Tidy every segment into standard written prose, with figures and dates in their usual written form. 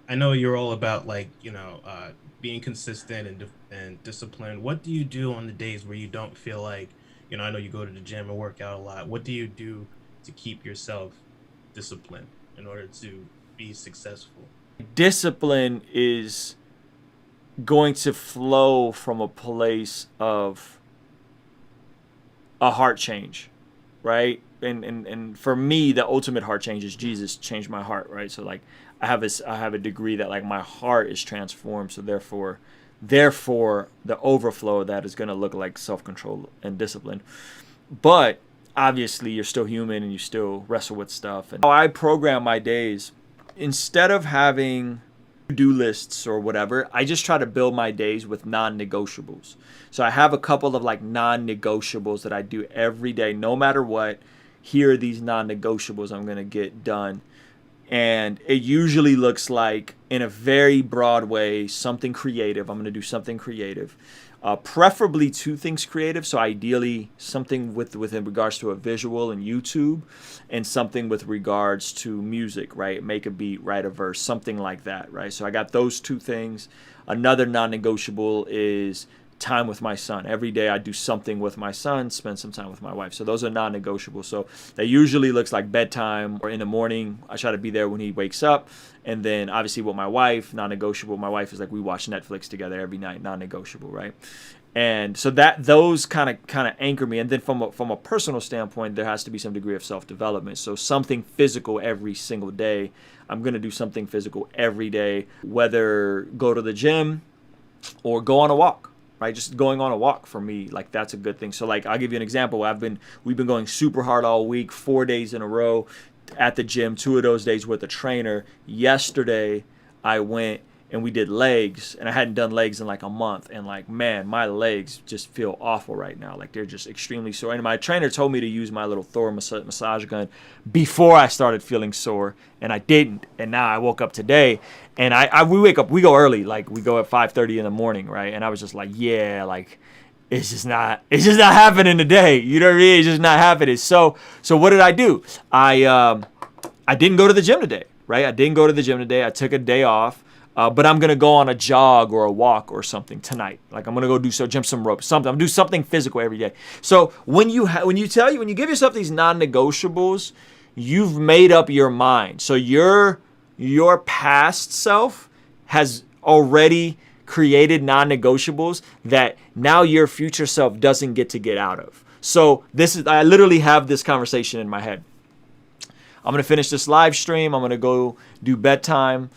I know you're all about like, being consistent and disciplined. What do you do on the days where you don't feel like, I know you go to the gym and work out a lot. What do you do to keep yourself disciplined in order to be successful? Discipline is going to flow from a place of a heart change, right? And for me, the ultimate heart change is Jesus changed my heart, right? So like I have a degree that like my heart is transformed, so therefore the overflow of that is going to look like self-control and discipline. But obviously you're still human and you still wrestle with stuff. And how I program my days, instead of having to-do lists or whatever, I just try to build my days with non-negotiables. So I have a couple of like non-negotiables that I do every day, no matter what. Here are these non-negotiables I'm going to get done. And it usually looks like, in a very broad way, something creative. I'm going to do something creative. Preferably two things creative. So ideally something within regards to a visual and YouTube, and something with regards to music, right? Make a beat, write a verse, something like that, right? So I got those two things. Another non-negotiable is time with my son. Every day I do something with my son, spend some time with my wife. So those are non-negotiable. So that usually looks like bedtime, or in the morning I try to be there when he wakes up. And then obviously with my wife, non-negotiable. My wife is like, we watch Netflix together every night, non-negotiable, right? And so that those kind of anchor me. And then from a personal standpoint, there has to be some degree of self-development. So something physical every single day. I'm going to do something physical every day, whether go to the gym or go on a walk, right? Just going on a walk for me, like that's a good thing. So like I'll give you an example. We've been going super hard all week, 4 days in a row at the gym, 2 of those days with a trainer. Yesterday I went and we did legs, and I hadn't done legs in like a month, and like, man, my legs just feel awful right now. Like they're just extremely sore. And my trainer told me to use my little Thor massage gun before I started feeling sore, and I didn't. And now I woke up today, and we go early, like we go at 5:30 in the morning, right? And I was just like, yeah, like it's just not happening today. You know what I mean? It's just not happening. So what did I do? I didn't go to the gym today, right? I didn't go to the gym today. I took a day off. But I'm gonna go on a jog or a walk or something tonight. Like I'm gonna go jump some rope, something. I'm gonna do something physical every day. So when you give yourself these non-negotiables, you've made up your mind. So your past self has already created non-negotiables that now your future self doesn't get out of. So I literally have this conversation in my head. I'm gonna finish this live stream. I'm gonna go do bedtime.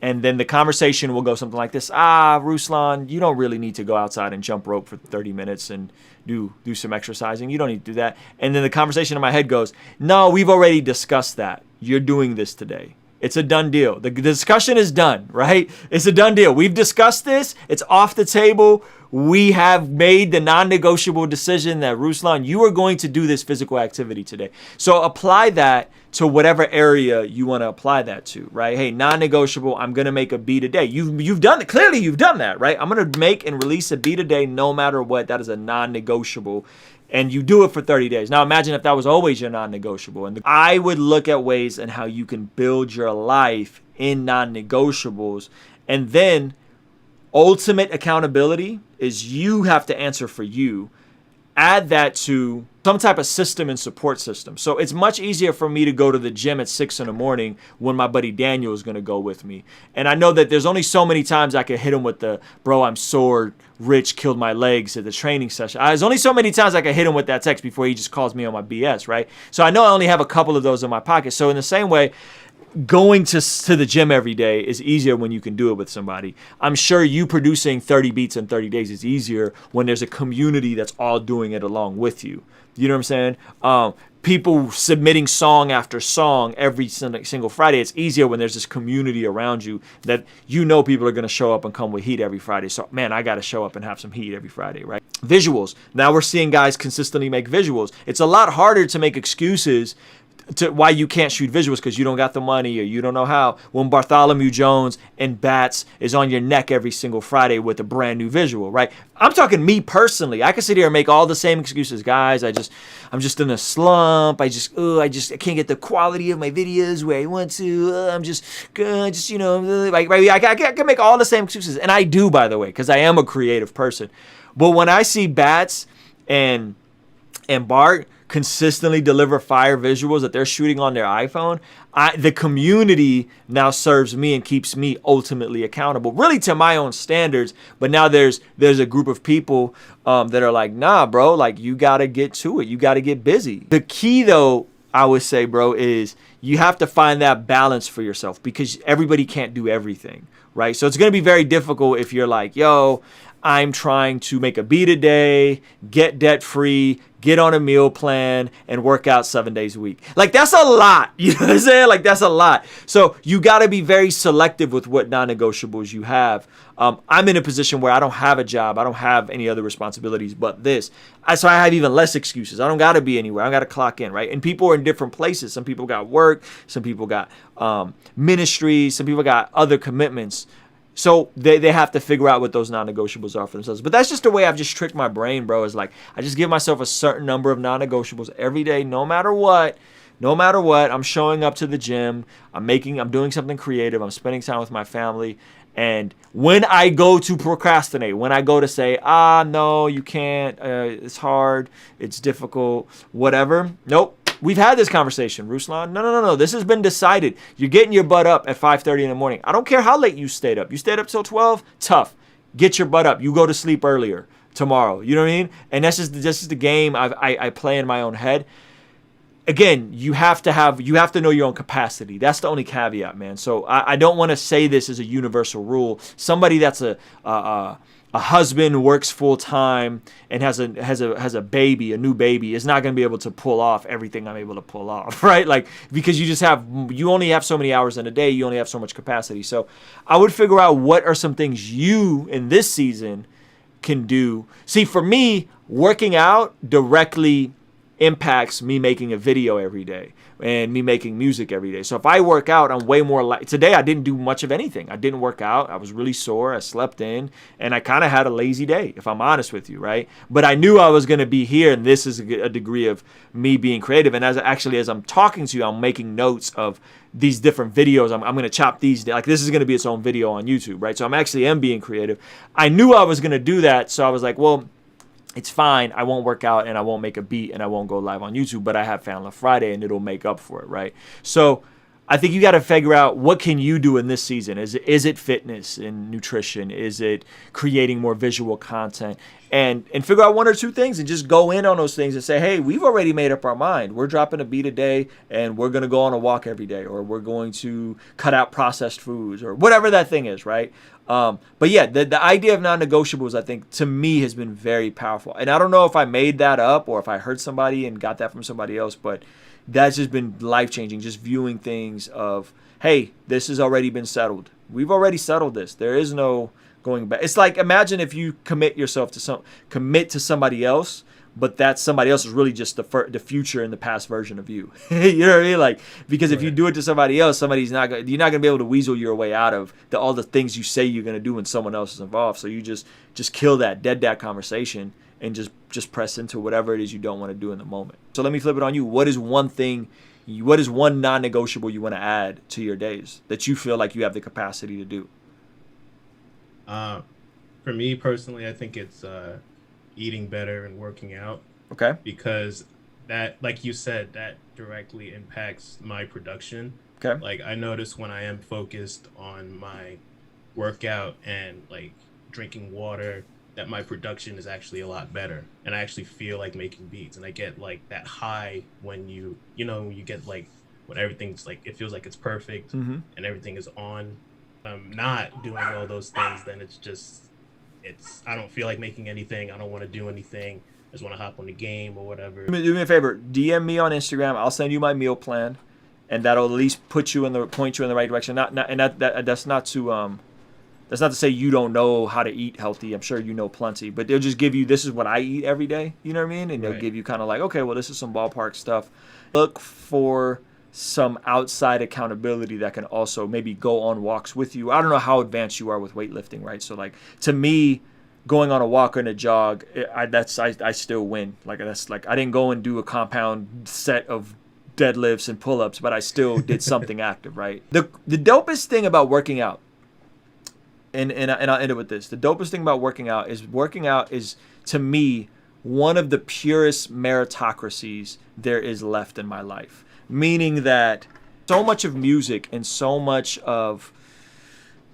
And then the conversation will go something like this. Ruslan, you don't really need to go outside and jump rope for 30 minutes and do some exercising. You don't need to do that. And then the conversation in my head goes, no, we've already discussed that. You're doing this today. It's a done deal. The discussion is done, right? It's a done deal. We've discussed this. It's off the table. We have made the non-negotiable decision that, Ruslan, you are going to do this physical activity today. So apply that to whatever area you want to apply that to, right? Hey, non-negotiable, I'm going to make a beat a day. You've done it. Clearly you've done that, right? I'm going to make and release a beat a day no matter what. That is a non-negotiable. And you do it for 30 days. Now imagine if that was always your non-negotiable. And I would look at ways and how you can build your life in non-negotiables. And then ultimate accountability is you have to answer for you. Add that to some type of system and support system. So it's much easier for me to go to the gym at 6 in the morning when my buddy Daniel is going to go with me. And I know that there's only so many times I can hit him with the, bro, I'm sore, Rich killed my legs at the training session. There's only so many times I can hit him with that text before he just calls me on my BS, right? So I know I only have a couple of those in my pocket. So in the same way, going to the gym every day is easier when you can do it with somebody. I'm sure you producing 30 beats in 30 days is easier when there's a community that's all doing it along with you. You know what I'm saying? People submitting song after song every single Friday. It's easier when there's this community around you that you know people are going to show up and come with heat every Friday. So, man, I got to show up and have some heat every Friday, right? Visuals. Now we're seeing guys consistently make visuals. It's a lot harder to make excuses to why you can't shoot visuals, because you don't got the money or you don't know how. When Bartholomew Jones and Bats is on your neck every single Friday with a brand new visual, right? I'm talking me personally. I can sit here and make all the same excuses, guys. I'm just in a slump. I can't get the quality of my videos where I want to. I'm just you know, like I can make all the same excuses, and I do, by the way, because I am a creative person. But when I see Bats and Bart consistently deliver fire visuals that they're shooting on their iPhone, the community now serves me and keeps me ultimately accountable, really to my own standards. But now there's a group of people that are like, nah, bro, like you gotta get to it. You gotta get busy. The key, though, I would say, bro, is you have to find that balance for yourself, because everybody can't do everything, right? So it's gonna be very difficult if you're like, yo, I'm trying to make a beat a day, get debt free, get on a meal plan, and work out 7 days a week. Like, that's a lot. You know what I'm saying? Like, that's a lot. So you got to be very selective with what non-negotiables you have. I'm in a position where I don't have a job. I don't have any other responsibilities but this. So I have even less excuses. I don't got to be anywhere. I don't got to clock in, right? And people are in different places. Some people got work. Some people got ministry. Some people got other commitments. So they have to figure out what those non-negotiables are for themselves. But that's just the way I've just tricked my brain, bro. Is like, I just give myself a certain number of non-negotiables every day, no matter what. No matter what, I'm showing up to the gym. I'm doing something creative. I'm spending time with my family. And when I go to procrastinate, when I go to say, no, you can't, it's hard, it's difficult, whatever. Nope. We've had this conversation, Ruslan. No. This has been decided. You're getting your butt up at 5:30 in the morning. I don't care how late you stayed up. You stayed up till 12? Tough. Get your butt up. You go to sleep earlier tomorrow. You know what I mean? And that's just the game I play in my own head. Again, you have to know your own capacity. That's the only caveat, man. So I don't want to say this as a universal rule. Somebody that's a husband, works full time, and has a baby, a new baby, is not going to be able to pull off everything I'm able to pull off, right? Like, because you only have so many hours in a day, you only have so much capacity. So I would figure out what are some things you in this season can do. See, for me, working out directly impacts me making a video every day and me making music every day. So if I work out, I'm way more today I didn't do much of anything. I didn't work out. I was really sore. I slept in, and I kind of had a lazy day, if I'm honest with you, right? But I knew I was going to be here, and this is a degree of me being creative. And as I'm talking to you, I'm making notes of these different videos. I'm going to chop these, like this is going to be its own video on YouTube, right? So I'm actually being creative. I knew I was going to do that, so I was like, well, it's fine. I won't work out and I won't make a beat and I won't go live on YouTube, but I have Fan Love Friday and it'll make up for it, right? So I think you got to figure out what can you do in this season. Is it fitness and nutrition? Is it creating more visual content? And figure out one or two things and just go in on those things and say, hey, we've already made up our mind. We're dropping a beat a day and we're going to go on a walk every day, or we're going to cut out processed foods, or whatever that thing is, right? But yeah, the idea of non-negotiables, I think, to me has been very powerful. And I don't know if I made that up or if I heard somebody and got that from somebody else, but that's just been life-changing, just viewing things of, hey, this has already been settled. We've already settled this. There is no going back. It's like, imagine if you commit to somebody else, but that somebody else is really just the future and the past version of you. You know what I mean? Like, because if you do it to somebody else, you're not gonna be able to weasel your way out of all the things you say you're gonna do when someone else is involved. So you just kill that conversation and just press into whatever it is you don't want to do in the moment. So let me flip it on you. What is one non-negotiable you want to add to your days that you feel like you have the capacity to do? For me personally, I think it's eating better and working out. Okay. Because that, like you said, that directly impacts my production. Okay. Like, I notice when I am focused on my workout and like drinking water, that my production is actually a lot better, and I actually feel like making beats, and I get like that high when you get like when everything's like, it feels like it's perfect and everything is on. If I'm not doing all those things, then I don't feel like making anything. I don't want to do anything. I just want to hop on the game or whatever. Do me a favor. DM me on Instagram. I'll send you my meal plan, and that'll at least point you in the right direction. That's not to That's not to say you don't know how to eat healthy. I'm sure you know plenty, but they'll just give you, this is what I eat every day. You know what I mean? And they'll give you kind of like, okay, well, this is some ballpark stuff. Look for some outside accountability that can also maybe go on walks with you. I don't know how advanced you are with weightlifting, right? So like, to me, going on a walk or a jog, I still win. Like, that's like, I didn't go and do a compound set of deadlifts and pull-ups, but I still did something active, right? The dopest thing about working out, and I'll end it with this. The dopest thing about working out is to me one of the purest meritocracies there is left in my life. Meaning that so much of music and so much of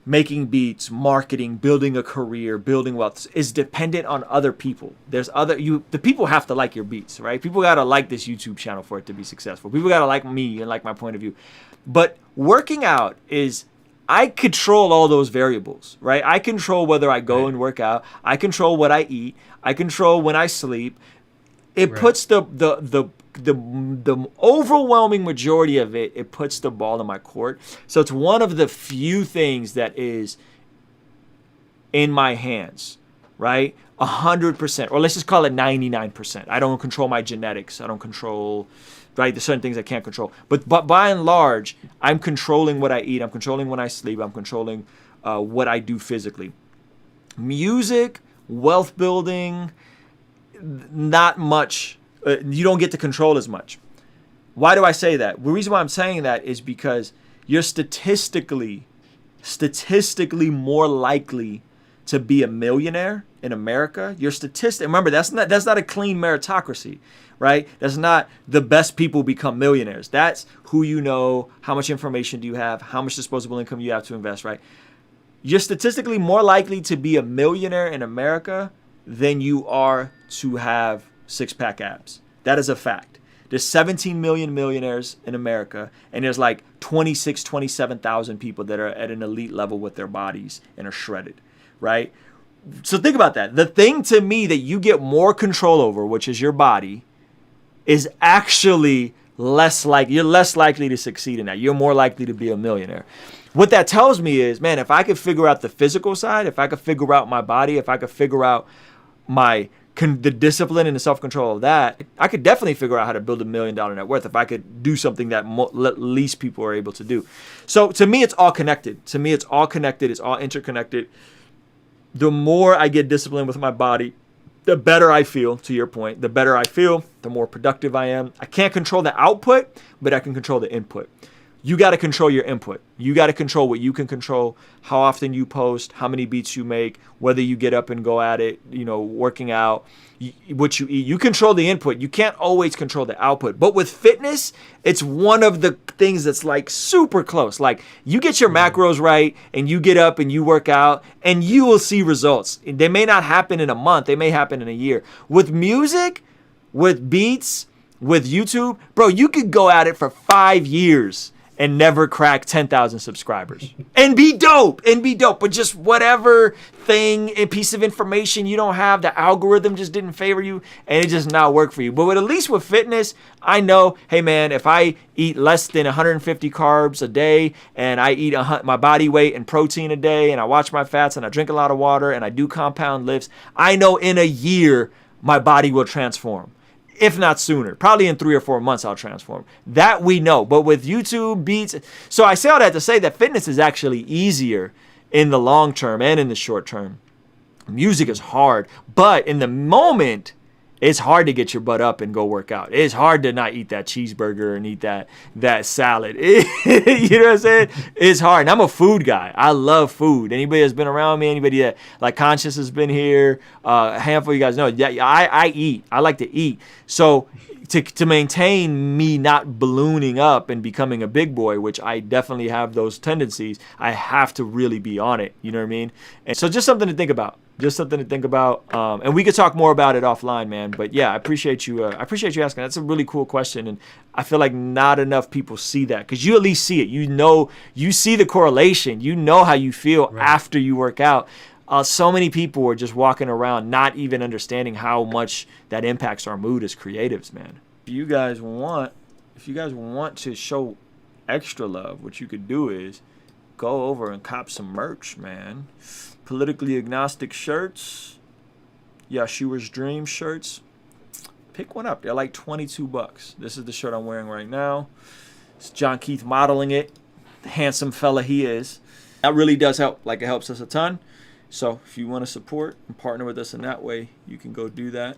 making beats, marketing, building a career, building wealth is dependent on other people. The people have to like your beats, right? People gotta like this YouTube channel for it to be successful. People gotta like me and like my point of view. But working out is, I control all those variables, right? I control whether I go and work out. I control what I eat. I control when I sleep. It puts the overwhelming majority of it puts the ball in my court. So it's one of the few things that is in my hands, right? 100%, or let's just call it 99%. I don't control my genetics. I don't control, right? There's certain things I can't control. But by and large, I'm controlling what I eat. I'm controlling when I sleep. I'm controlling what I do physically. Music, wealth building, not much. You don't get to control as much. Why do I say that? The reason why I'm saying that is because you're statistically more likely to be a millionaire in America. Remember, that's not a clean meritocracy, right? That's not the best people become millionaires. That's who you know, how much information do you have, how much disposable income you have to invest, right? You're statistically more likely to be a millionaire in America than you are to have six-pack abs. That is a fact. There's 17 million millionaires in America, and there's like 27,000 people that are at an elite level with their bodies and are shredded, right? So think about that. The thing to me that you get more control over, which is your body, is actually you're less likely to succeed in that. You're more likely to be a millionaire. What that tells me is, man, if I could figure out the physical side, if I could figure out my body, if I could figure out the discipline and the self-control of that, I could definitely figure out how to build $1 million net worth if I could do something that least people are able to do. So to me, it's all connected. It's all interconnected. The more I get disciplined with my body, the better I feel, to your point. The better I feel, the more productive I am. I can't control the output, but I can control the input. You got to control your input. You got to control what you can control, how often you post, how many beats you make, whether you get up and go at it, working out, what you eat. You control the input. You can't always control the output. But with fitness, it's one of the things that's like super close. Like, you get your macros right and you get up and you work out and you will see results. They may not happen in a month. They may happen in a year. With music, with beats, with YouTube, bro, you could go at it for 5 years and never crack 10,000 subscribers and be dope. But just whatever thing, a piece of information you don't have, the algorithm just didn't favor you and it just not work for you. But at least with fitness, I know, hey man, if I eat less than 150 carbs a day and I eat my body weight and protein a day and I watch my fats and I drink a lot of water and I do compound lifts, I know in a year my body will transform. If not sooner, probably in 3 or 4 months, I'll transform. That we know. But with YouTube, beats, so I say all that to say that fitness is actually easier in the long term and in the short term. Music is hard, but in the moment, it's hard to get your butt up and go work out. It's hard to not eat that cheeseburger and eat that salad. You know what I'm saying? It's hard. And I'm a food guy. I love food. Anybody that's been around me, anybody that like Conscious has been here, a handful of you guys know. Yeah, I eat. I like to eat. So to maintain me not ballooning up and becoming a big boy, which I definitely have those tendencies, I have to really be on it. You know what I mean? And so just something to think about. And we could talk more about it offline, man. But yeah, I appreciate you asking. That's a really cool question, and I feel like not enough people see that, because you at least see it. You see the correlation. You know how you feel after you work out. So many people are just walking around not even understanding how much that impacts our mood as creatives, man. If you guys want to show extra love, what you could do is go over and cop some merch, man. Politically agnostic shirts, Yeshua's Dream shirts. Pick one up. They're like $22. This is the shirt I'm wearing right now. It's John Keith modeling it. The handsome fella he is. That really does help. Like, it helps us a ton. So if you want to support and partner with us in that way, you can go do that.